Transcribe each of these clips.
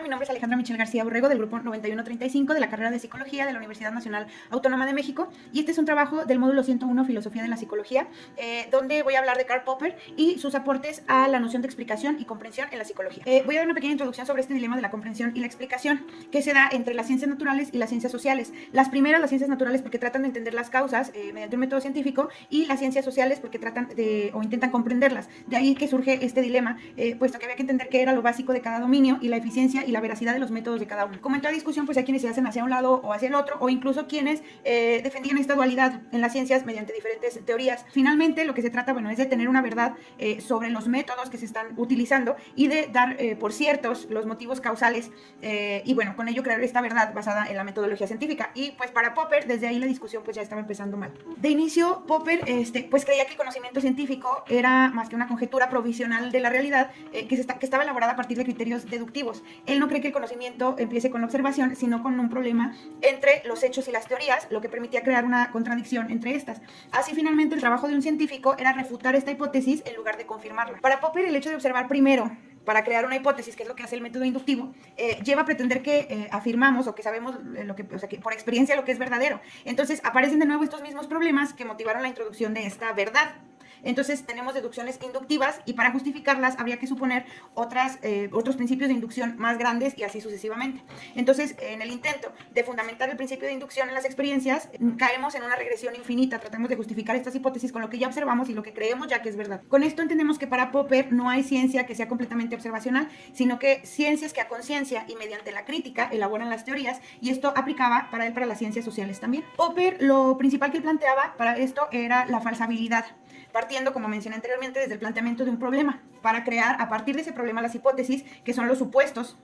Hola, mi nombre es Alejandra Michel García Borrego del grupo 9135 de la carrera de Psicología de la Universidad Nacional Autónoma de México, y este es un trabajo del módulo 101 Filosofía de la Psicología, donde voy a hablar de Karl Popper y sus aportes a la noción de explicación y comprensión en la psicología. Voy a dar una pequeña introducción sobre este dilema de la comprensión y la explicación que se da entre las ciencias naturales y las ciencias sociales. Las primeras, las ciencias naturales, porque tratan de entender las causas mediante un método científico, y las ciencias sociales porque tratan de o intentan comprenderlas. De ahí que surge este dilema, puesto que había que entender qué era lo básico de cada dominio y la eficiencia y la veracidad de los métodos de cada uno. Como en toda discusión, pues hay quienes se hacen hacia un lado o hacia el otro, o incluso quienes defendían esta dualidad en las ciencias mediante diferentes teorías. Finalmente, lo que se trata, bueno, es de tener una verdad sobre los métodos que se están utilizando y de dar por ciertos los motivos causales, y bueno, con ello crear esta verdad basada en la metodología científica. Y pues para Popper, desde ahí la discusión pues ya estaba empezando mal. De inicio, Popper pues creía que el conocimiento científico era más que una conjetura provisional de la realidad, que estaba elaborada a partir de criterios deductivos. Él no cree que el conocimiento empiece con la observación, sino con un problema entre los hechos y las teorías, lo que permitía crear una contradicción entre estas. Así, finalmente, el trabajo de un científico era refutar esta hipótesis en lugar de confirmarla. Para Popper, el hecho de observar primero para crear una hipótesis, que es lo que hace el método inductivo, lleva a pretender que afirmamos o que sabemos que por experiencia lo que es verdadero. Entonces aparecen de nuevo estos mismos problemas que motivaron la introducción de esta verdad. Entonces tenemos deducciones inductivas, y para justificarlas habría que suponer otros principios de inducción más grandes, y así sucesivamente. Entonces, en el intento de fundamentar el principio de inducción en las experiencias, caemos en una regresión infinita. Tratamos de justificar estas hipótesis con lo que ya observamos y lo que creemos ya que es verdad. Con esto entendemos que para Popper no hay ciencia que sea completamente observacional, sino que ciencias que a conciencia y mediante la crítica elaboran las teorías, y esto aplicaba para él para las ciencias sociales también. Popper, lo principal que él planteaba para esto era la falsabilidad, partiendo, como mencioné anteriormente, desde el planteamiento de un problema, para crear a partir de ese problema las hipótesis, que son los supuestos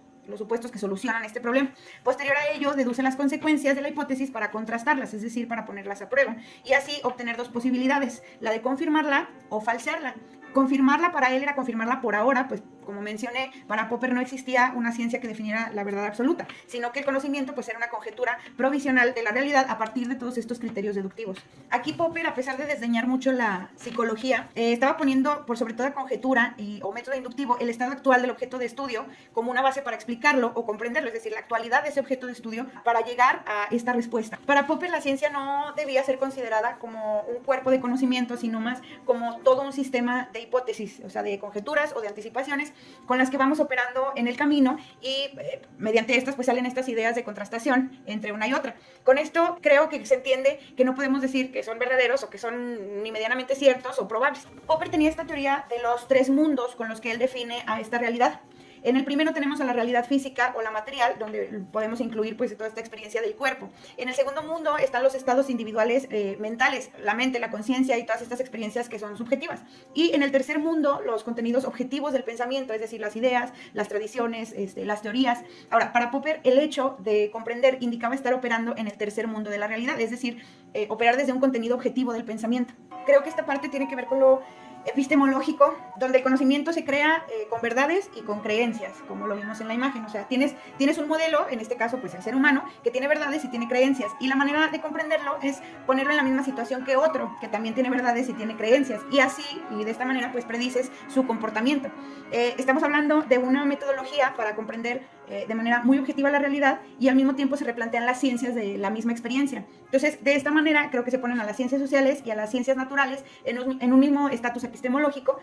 que solucionan este problema. Posterior a ello, deduce las consecuencias de la hipótesis para contrastarlas, es decir, para ponerlas a prueba, y así obtener dos posibilidades, la de confirmarla o falsearla. Confirmarla para él era confirmarla por ahora, pues como mencioné, para Popper no existía una ciencia que definiera la verdad absoluta, sino que el conocimiento pues era una conjetura provisional de la realidad a partir de todos estos criterios deductivos. Aquí Popper, a pesar de desdeñar mucho la psicología, estaba poniendo por sobre toda conjetura o método inductivo el estado actual del objeto de estudio como una base para explicarlo o comprenderlo, es decir, la actualidad de ese objeto de estudio para llegar a esta respuesta. Para Popper, la ciencia no debía ser considerada como un cuerpo de conocimiento, sino más como todo un sistema de hipótesis, o sea, de conjeturas o de anticipaciones con las que vamos operando en el camino, y mediante estas pues salen estas ideas de contrastación entre una y otra. Con esto creo que se entiende que no podemos decir que son verdaderos o que son ni medianamente ciertos o probables. Popper tenía esta teoría de los tres mundos con los que él define a esta realidad. En el primero tenemos a la realidad física o la material, donde podemos incluir pues toda esta experiencia del cuerpo. En el segundo mundo están los estados individuales mentales, la mente, la conciencia y todas estas experiencias que son subjetivas. Y en el tercer mundo, los contenidos objetivos del pensamiento, es decir, las ideas, las tradiciones, las teorías. Ahora, para Popper, el hecho de comprender indicaba estar operando en el tercer mundo de la realidad, es decir, operar desde un contenido objetivo del pensamiento. Creo que esta parte tiene que ver con lo epistemológico, donde el conocimiento se crea con verdades y con creencias, como lo vimos en la imagen. O sea, tienes un modelo, en este caso pues el ser humano, que tiene verdades y tiene creencias, y la manera de comprenderlo es ponerlo en la misma situación que otro, que también tiene verdades y tiene creencias, y así, y de esta manera pues predices su comportamiento. Estamos hablando de una metodología para comprender de manera muy objetiva la realidad, y al mismo tiempo se replantean las ciencias de la misma experiencia. Entonces, de esta manera creo que se ponen a las ciencias sociales y a las ciencias naturales en un mismo estatus epistemológico,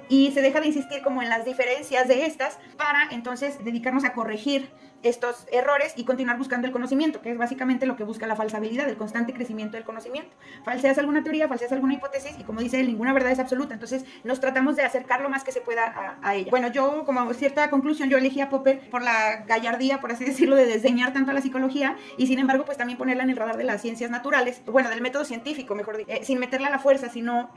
y se deja de insistir como en las diferencias de estas para entonces dedicarnos a corregir estos errores y continuar buscando el conocimiento, que es básicamente lo que busca la falsabilidad, el constante crecimiento del conocimiento. Falseas alguna teoría, falseas alguna hipótesis, y como dice él, ninguna verdad es absoluta, entonces nos tratamos de acercar lo más que se pueda a ella. Bueno, yo como cierta conclusión, yo elegí a Popper por la gallardía, por así decirlo, de desdeñar tanto a la psicología, y sin embargo pues también ponerla en el radar de las ciencias naturales, bueno, del método científico, mejor dicho, sin meterla a la fuerza, sino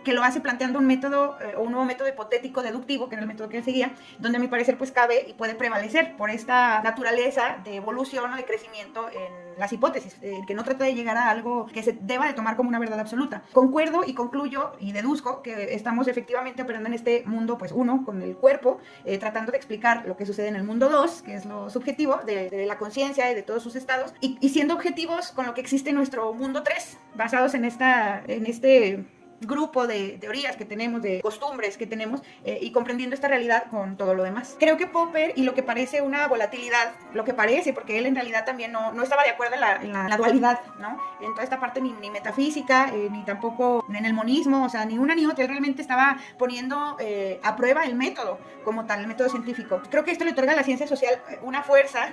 que lo hace planteando un método o un nuevo método hipotético deductivo, que era el método que él seguía, donde a mi parecer pues cabe y puede prevalecer por esta naturaleza de evolución o de crecimiento en las hipótesis, que no trata de llegar a algo que se deba de tomar como una verdad absoluta. Concuerdo y concluyo y deduzco que estamos efectivamente operando en este mundo pues uno, con el cuerpo, tratando de explicar lo que sucede en el mundo 2, que es lo subjetivo de la conciencia y de todos sus estados, y siendo objetivos con lo que existe en nuestro mundo 3, basados en este grupo de teorías que tenemos, de costumbres que tenemos, y comprendiendo esta realidad con todo lo demás. Creo que Popper, y lo que parece una volatilidad, lo que parece, porque él en realidad también no estaba de acuerdo en la dualidad, ¿no? En toda esta parte ni metafísica, ni tampoco en el monismo, o sea, ni una ni otra. Él realmente estaba poniendo a prueba el método como tal, el método científico. Creo que esto le otorga a la ciencia social una fuerza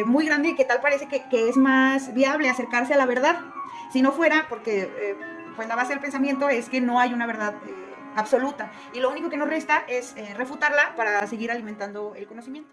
muy grande, y que tal parece que es más viable acercarse a la verdad. Si no fuera, porque pues la base del pensamiento es que no hay una verdad absoluta, y lo único que nos resta es refutarla para seguir alimentando el conocimiento.